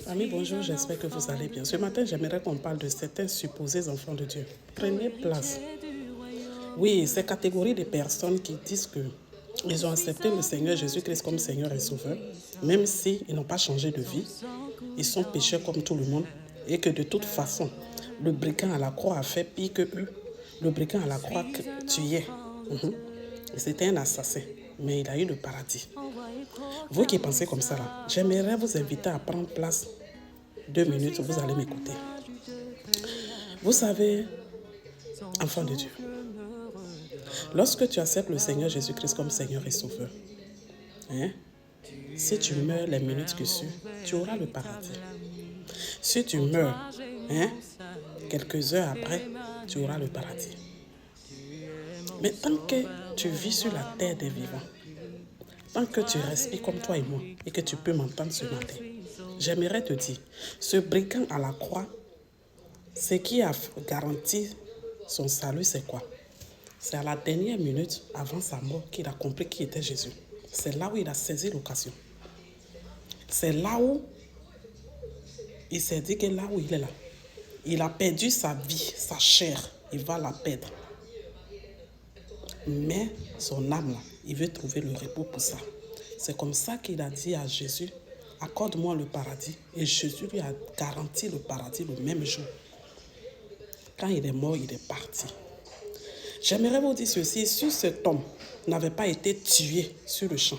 Amis, bonjour, j'espère que vous allez bien. Ce matin, j'aimerais qu'on parle de certains supposés enfants de Dieu. Prenez place. Oui, ces catégories de personnes qui disent qu'ils ont accepté le Seigneur Jésus-Christ comme Seigneur et Sauveur, même s'ils n'ont pas changé de vie, ils sont pécheurs comme tout le monde, et que de toute façon, le brigand à la croix a fait pire que eux. Le brigand à la croix tuait. C'était un assassin, mais il a eu le paradis. Vous qui pensez comme ça, là, j'aimerais vous inviter à prendre place 2 minutes, vous allez m'écouter. Vous savez, enfant de Dieu, lorsque tu acceptes le Seigneur Jésus-Christ comme Seigneur et Sauveur, si tu meurs les minutes qui suivent, tu auras le paradis. Si tu meurs quelques heures après, tu auras le paradis. Mais tant que tu vis sur la terre des vivants, tant que tu respires comme toi et moi, et que tu peux m'entendre ce matin, j'aimerais te dire, ce brigand à la croix, ce qui a garanti son salut, c'est quoi? C'est à la dernière minute, avant sa mort, qu'il a compris qui était Jésus. C'est là où il a saisi l'occasion. C'est là où il s'est dit que là où il est là, il a perdu sa vie, sa chair, il va la perdre. Mais son âme, là, il veut trouver le repos pour ça. C'est comme ça qu'il a dit à Jésus, accorde-moi le paradis. Et Jésus lui a garanti le paradis le même jour. Quand il est mort, il est parti. J'aimerais vous dire ceci, si cet homme n'avait pas été tué sur le champ,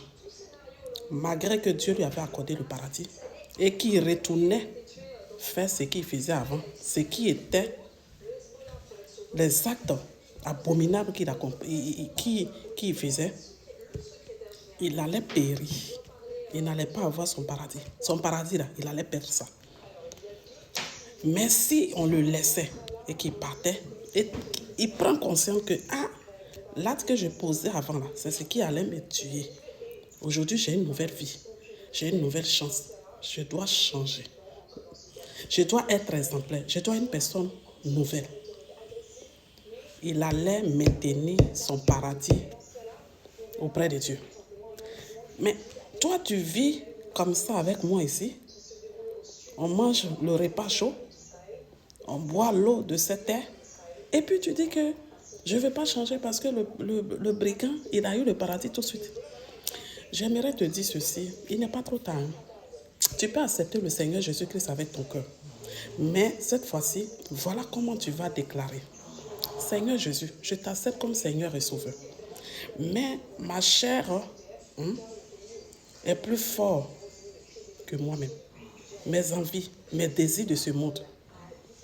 malgré que Dieu lui avait accordé le paradis, et qu'il retournait faire ce qu'il faisait avant, ce qui était les actes abominables qu'il faisait, il allait périr. Il n'allait pas avoir son paradis. Son paradis, là, il allait perdre ça. Mais si on le laissait et qu'il partait, et il prend conscience que l'acte que je posais avant, là, c'est ce qui allait me tuer. Aujourd'hui, j'ai une nouvelle vie. J'ai une nouvelle chance. Je dois changer. Je dois être exemplaire. Je dois être une personne nouvelle. Il allait maintenir son paradis auprès de Dieu. Mais toi, tu vis comme ça avec moi ici. On mange le repas chaud. On boit l'eau de cette terre. Et puis tu dis que je ne vais pas changer parce que le brigand, il a eu le paradis tout de suite. J'aimerais te dire ceci. Il n'est pas trop tard. Tu peux accepter le Seigneur Jésus-Christ avec ton cœur. Mais cette fois-ci, voilà comment tu vas déclarer. Seigneur Jésus, je t'accepte comme Seigneur et Sauveur. Mais ma chair est plus forte que moi-même. Mes envies, mes désirs de ce monde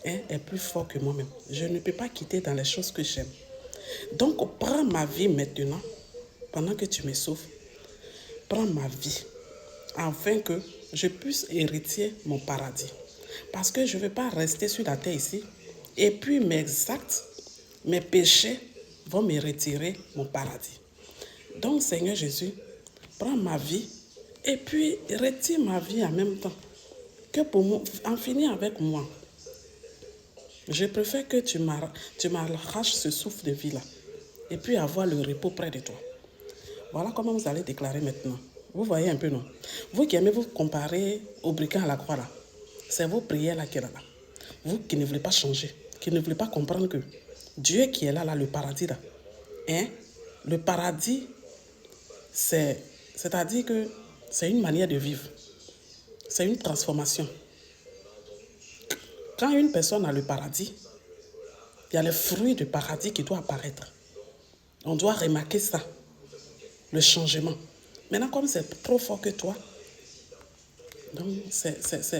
est plus fort que moi-même. Je ne peux pas quitter dans les choses que j'aime. Donc, prends ma vie maintenant, pendant que tu me sauves. Prends ma vie, afin que je puisse hériter mon paradis. Parce que je ne veux pas rester sur la terre ici. Et puis mes actes, mes péchés vont me retirer mon paradis. Donc, Seigneur Jésus, prends ma vie et puis retire ma vie en même temps. Que pour moi, en finir avec moi. Je préfère que tu m'arraches ce souffle de vie-là et puis avoir le repos près de toi. Voilà comment vous allez déclarer maintenant. Vous voyez un peu, non? Vous qui aimez vous comparer au brigand à la croix là, c'est vos prières là qui est là. Vous qui ne voulez pas changer, qui ne voulez pas comprendre que Dieu qui est là, le paradis là, le paradis, c'est-à-dire que c'est une manière de vivre. C'est une transformation. Quand une personne a le paradis, il y a le fruit du paradis qui doit apparaître. On doit remarquer ça, le changement. Maintenant, comme c'est trop fort que toi, donc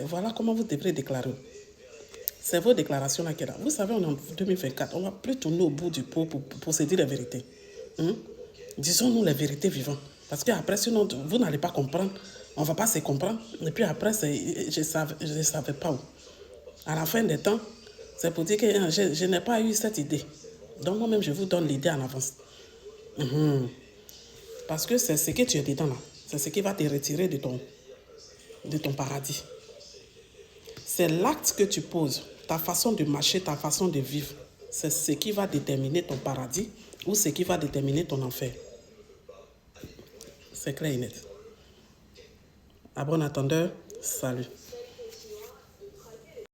voilà comment vous devrez déclarer. C'est vos déclarations là qui est là. Vous savez, on est en 2024, on ne va plus tourner au bout du pot pour se dire la vérité. Disons-nous la vérité vivante. Parce qu'après, sinon, vous n'allez pas comprendre. On ne va pas se comprendre. Et puis après, je ne savais pas où. À la fin des temps, c'est pour dire que je n'ai pas eu cette idée. Donc moi-même, je vous donne l'idée en avance. Parce que c'est ce que tu es dedans là. C'est ce qui va te retirer de ton paradis. C'est l'acte que tu poses, ta façon de marcher, ta façon de vivre. C'est ce qui va déterminer ton paradis ou ce qui va déterminer ton enfer. C'est clair et net. À bon entendeur, salut.